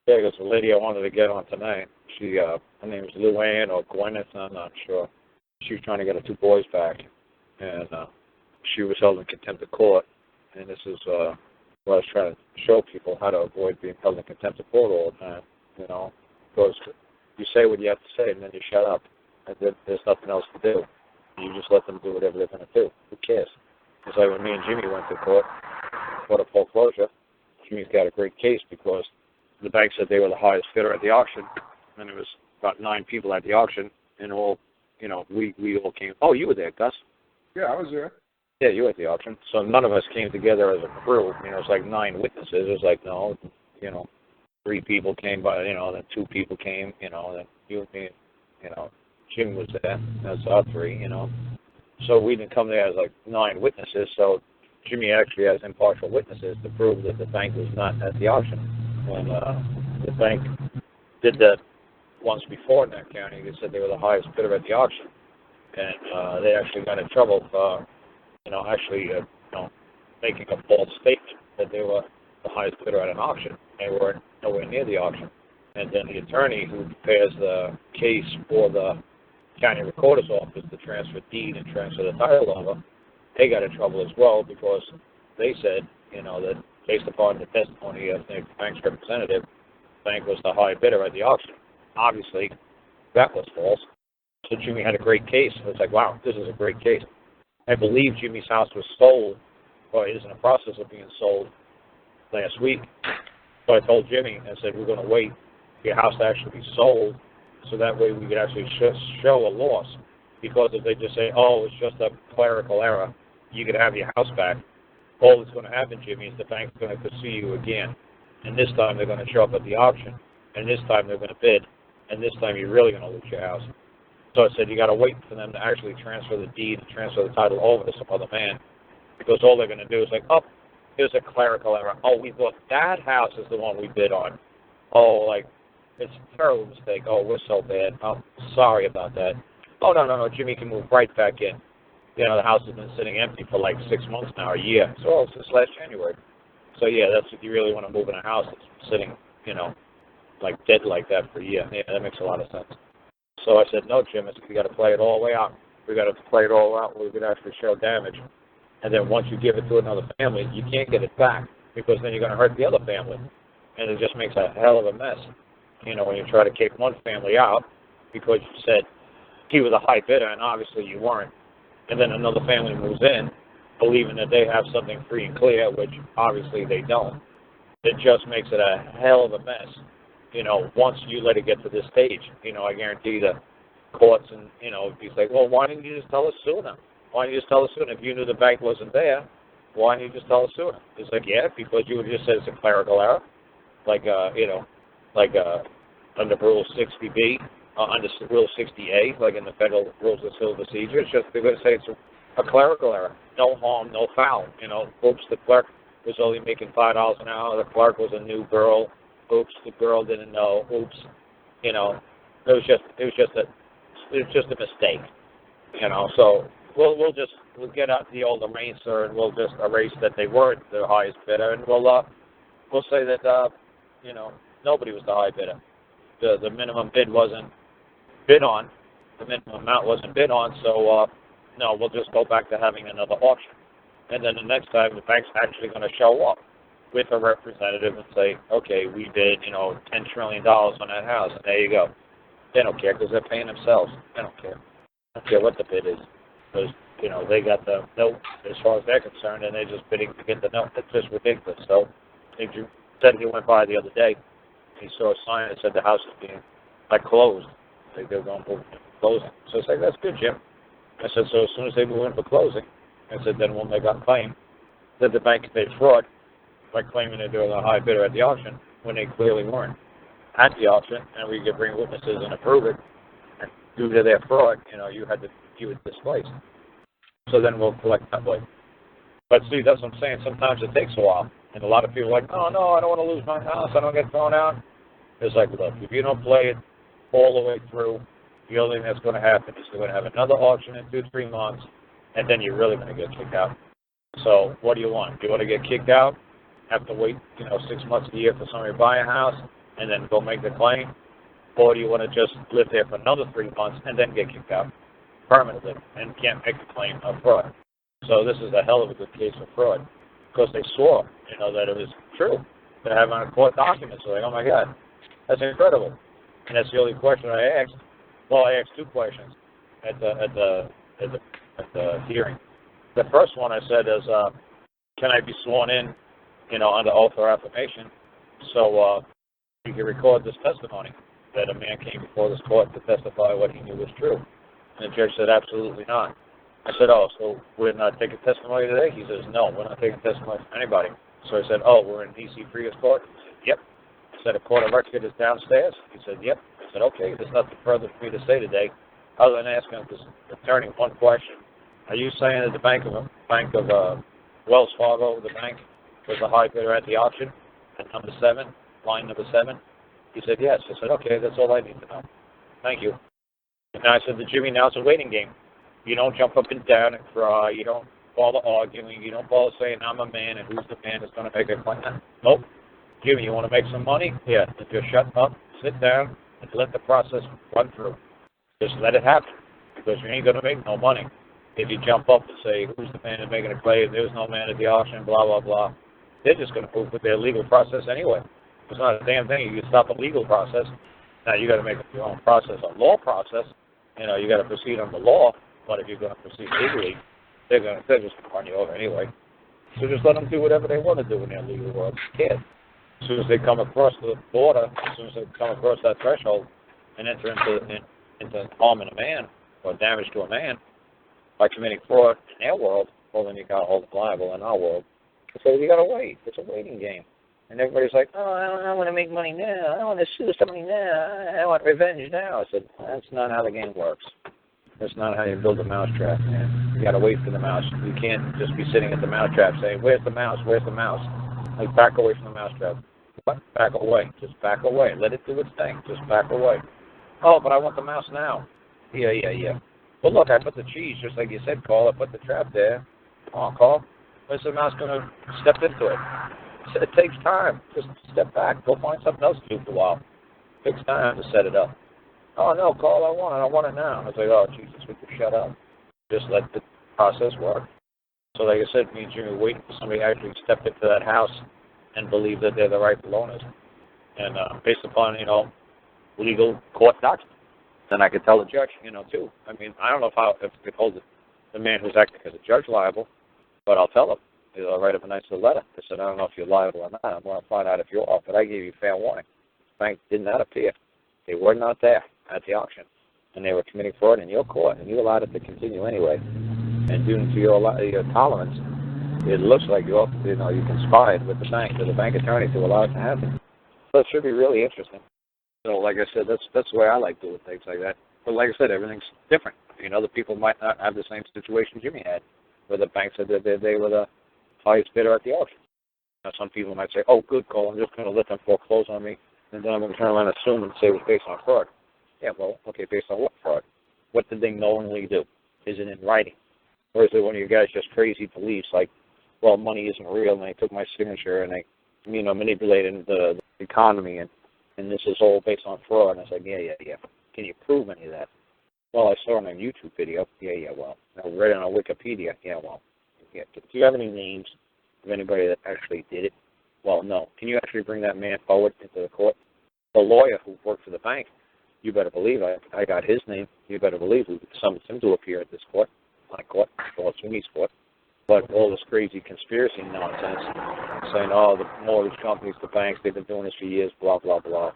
Yeah, because the lady I wanted to get on tonight, her name is Luann or Gwyneth, I'm not sure. She was trying to get her 2 boys back, and she was held in contempt of court. And this is what I was trying to show people, how to avoid being held in contempt of court all the time, because you say what you have to say and then you shut up, and then there's nothing else to do. You just let them do whatever they're going to do. Who cares? It's like when me and Jimmy went to court for the foreclosure. Jimmy's got a great case because the bank said they were the highest bidder at the auction, and there was about 9 people at the auction, and all, we all came. Oh, you were there, Gus? Yeah, I was there. Yeah, you were at the auction. So none of us came together as a crew. It was like 9 witnesses. It was like, no, 3 people came by, then 2 people came, then you and me, Jim was there. That's our 3, So we didn't come there as like 9 witnesses. So Jimmy actually has impartial witnesses to prove that the bank was not at the auction. When the bank did that once before in that county, they said they were the highest bidder at the auction. And they actually got in trouble for, making a false statement that they were the highest bidder at an auction. They were nowhere near the auction. And then the attorney who prepares the case for the county recorder's office to transfer deed and transfer the title over, they got in trouble as well because they said, that based upon the testimony of the bank's representative, the bank was the high bidder at the auction. Obviously, that was false. So Jimmy had a great case. It was like, wow, this is a great case. I believe Jimmy's house was sold, or is in the process of being sold last week. So I told Jimmy, I said, we're going to wait for your house to actually be sold so that way we could actually show a loss. Because if they just say, oh, it's just a clerical error, you could have your house back. All that's going to happen, Jimmy, is the bank's going to pursue you again. And this time they're going to show up at the auction. And this time they're going to bid. And this time you're really going to lose your house. So I said, you got to wait for them to actually transfer the deed and transfer the title over to some other man. Because all they're going to do is like, oh, here's a clerical error. Oh, we thought that house is the one we bid on. Oh, it's a terrible mistake. Oh, we're so bad. Oh, sorry about that. Oh, no, Jimmy can move right back in. The house has been sitting empty for like 6 months now, a year. So since last January. So yeah, that's if you really want to move in a house that's sitting, like dead like that for a year. Yeah, that makes a lot of sense. So I said, no, Jim, we got to play it all the way out. We got to play it all out where we could actually show damage. And then once you give it to another family, you can't get it back because then you're going to hurt the other family. And it just makes a hell of a mess, when you try to kick one family out because you said he was a high bidder and obviously you weren't. And then another family moves in believing that they have something free and clear, which obviously they don't. It just makes it a hell of a mess, once you let it get to this stage. I guarantee the courts and, he's like, well, why didn't you just tell us sooner? Why didn't you just tell us sooner? If you knew the bank wasn't there, why didn't you just tell us sooner? It's like, yeah, because you would just say it's a clerical error, under Rule 60B, under Rule 60A, like in the Federal Rules of Civil Procedure. It's just they're going to say it's a clerical error. No harm, no foul. Oops, the clerk was only making $5 an hour. The clerk was a new girl. Oops, the girl didn't know. Oops, it was just a mistake. So we'll get out the old eraser and we'll just erase that they weren't the highest bidder, and we'll say that nobody was the high bidder. The minimum bid wasn't bid on. The minimum amount wasn't bid on. So no, we'll just go back to having another auction. And then the next time the bank's actually going to show up with a representative and say, okay, we bid, $10 trillion on that house, and there you go. They don't care because they're paying themselves. They don't care. They don't care what the bid is because, they got the note as far as they're concerned, and they're just bidding to get the note. It's just ridiculous. So he said he went by the other day. He saw a sign that said the house is being, closed. They were going for closing. So I said, that's good, Jim. I said, so as soon as they move in for closing, I said, then we'll make our claim that the bank committed fraud by claiming that they were the high bidder at the auction when they clearly weren't at the auction, and we could bring witnesses and approve it. And due to their fraud, you were displaced. So then we'll collect that way. But see, that's what I'm saying. Sometimes it takes a while. And a lot of people are like, oh, no, I don't want to lose my house. I don't get thrown out. It's like, look, if you don't play it all the way through, the only thing that's going to happen is you're going to have another auction in 2-3 months, and then you're really going to get kicked out. So what do you want? Do you want to get kicked out, have to wait, 6 months a year for somebody to buy a house, and then go make the claim? Or do you want to just live there for another 3 months and then get kicked out permanently and can't make the claim of fraud? So this is a hell of a good case of fraud because they saw, that it was true. They have on court documents. So like, oh my God, that's incredible. And that's the only question I asked. Well, I asked 2 questions at the hearing. The first one I said is, can I be sworn in, under oath or affirmation, so you can record this testimony that a man came before this court to testify what he knew was true? And the judge said, absolutely not. I said, oh, so we're not taking testimony today? He says, no, we're not taking testimony from anybody. So I said, oh, we're in D.C. Prius Court? He said, yep. I said, a court of record is downstairs? He said, yep. I said, okay, there's nothing further for me to say today other than asking this attorney one question. Are you saying that the Bank of Wells Fargo, the bank, was the high bidder at the auction at line number 7? He said, yes. I said, okay, that's all I need to know. Thank you. And I said to Jimmy, now it's a waiting game. You don't jump up and down and cry. You don't bother arguing. You don't bother saying, I'm a man and who's the man that's going to make a claim. Nope. Jimmy, you want to make some money? Yeah. Just shut up, sit down, and let the process run through. Just let it happen because you ain't going to make no money. If you jump up and say, who's the man that's making a claim, there's no man at the auction, blah, blah, blah, they're just going to move with their legal process anyway. It's not a damn thing. You can stop a legal process. Now, you got to make up your own process, a law process. You got to proceed on the law, but if you're going to proceed legally, they're just going to run you over anyway. So just let them do whatever they want to do in their legal world. You can't. As soon as they come across the border, as soon as they come across that threshold and enter into harming a man or damage to a man by committing fraud in their world, well, then you got to hold them liable in our world. So you got to wait. It's a waiting game. And everybody's like, oh, I want to make money now. I want to sue somebody now. I want revenge now. I said, that's not how the game works. That's not how you build a mousetrap, man. You got to wait for the mouse. You can't just be sitting at the mousetrap saying, where's the mouse? Where's the mouse? Like, back away from the mousetrap. What? Back away. Just back away. Let it do its thing. Just back away. Oh, but I want the mouse now. Yeah. Well, look, I put the cheese, just like you said, Carl. I put the trap there. Come on, Carl. When's the mouse going to step into it? It takes time. Just step back. Go find something else to do for a while. It takes time to set it up. Oh, no, Carl, I want it now. I was like, oh, Jesus, we could shut up. Just let the process work. So like I said, me and Jimmy waiting for somebody to actually step into that house and believe that they're the rightful owners. And based upon, legal court documents. Then I could tell the judge, too. I mean, I don't know if I could hold the man who's acting as a judge liable, but I'll tell him. I'll write up a nice little letter. I said, I don't know if you're liable or not. I want to find out if you are, but I gave you fair warning. The bank did not appear. They were not there at the auction, and they were committing fraud in your court, and you allowed it to continue anyway. And due to your tolerance, it looks like you conspired with the bank, or the bank attorney, to allow it to happen. So it should be really interesting. So, like I said, that's the way I like doing things like that. But like I said, everything's different. Other people might not have the same situation Jimmy had, where the bank said that they were the highest bidder at the auction. Some people might say, oh, good call, I'm just going to let them foreclose on me, and then I'm going to turn around and assume and say it was based on fraud. Yeah, well, okay, based on what fraud? What did they knowingly do? Is it in writing? Or is it one of you guys just crazy beliefs like, well, money isn't real, and they took my signature, and they, manipulated the economy, and this is all based on fraud? And I was like, yeah. Can you prove any of that? Well, I saw it on a YouTube video. Yeah, well. I read it on Wikipedia. Yeah, well. Yeah. Do you have any names of anybody that actually did it? Well, no. Can you actually bring that man forward into the court? The lawyer who worked for the bank, you better believe I got his name. You better believe we summoned him to appear at this court. Not court, well, it's Jimmy's court. But all this crazy conspiracy nonsense, saying, oh, the mortgage companies, the banks, they've been doing this for years, blah, blah, blah.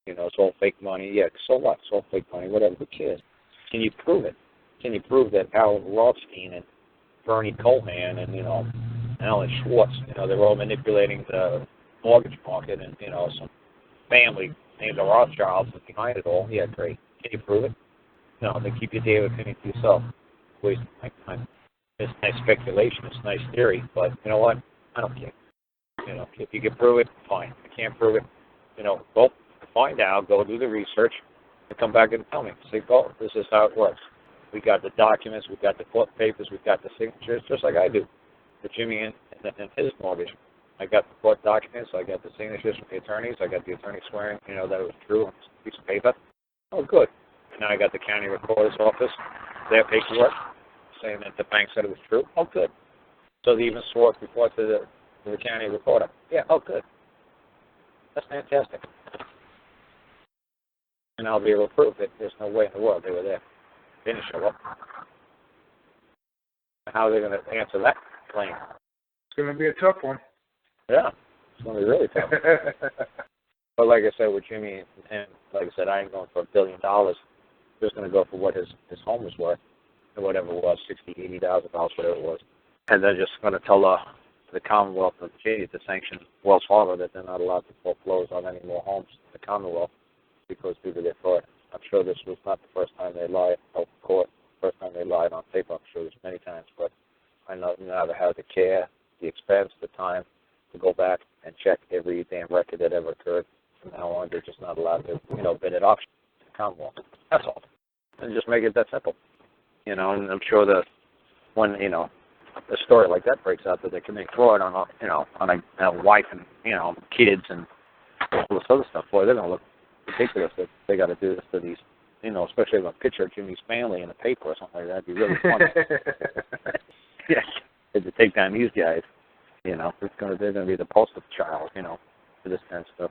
It's all fake money. Yeah, so what? It's all fake money, whatever, who cares? Can you prove it? Can you prove that Al Rothstein and Bernie Cohan and, Alan Schwartz, they're all manipulating the mortgage market, and, some family named the Rothschilds behind it all? Yeah, great. Can you prove it? No, then keep your damn opinion to yourself. Waste my time. It's nice speculation, it's nice theory, but you know what? I don't care. If you can prove it, fine. If you can't prove it, go find out, go do the research, and come back and tell me. Say, oh, this is how it works. We got the documents, we got the court papers, we got the signatures, just like I do for Jimmy and his mortgage. I got the court documents. I got the signatures from the attorneys. I got the attorney swearing, that it was true on a piece of paper. Oh, good. And now I got the county recorder's office, their paperwork, saying that the bank said it was true. Oh, good. So they even swore before to the county recorder. Yeah, oh, good. That's fantastic. And I'll be able to prove that there's no way in the world they were there. They didn't show up. How are they going to answer that claim? It's going to be a tough one. Yeah, it's going to be really tough. But like I said with Jimmy, and like I said, I ain't going for $1 billion. Just going to go for what his home was worth, or whatever it was, $60,000, $80,000, whatever it was. And they're just going to tell the Commonwealth of Virginia to sanction Wells Fargo that they're not allowed to foreclose on any more homes in the Commonwealth because due to their fraud. I'm sure this was not the first time they lied out in court. First time they lied on paper. I'm sure there's many times, but I never had the care, the expense, the time to go back and check every damn record that ever occurred. From now on, they're just not allowed to, bid at auction in the Commonwealth. That's all. And just make it that simple. And I'm sure that when, a story like that breaks out that they commit fraud on a wife and, kids and all this other stuff, boy, they're going to look ridiculous that they got to do this to these, especially a picture of Jimmy's family in the paper or something like that. That'd be really funny. Yeah, to take down these guys, they're going to be the poster child, for this kind of stuff.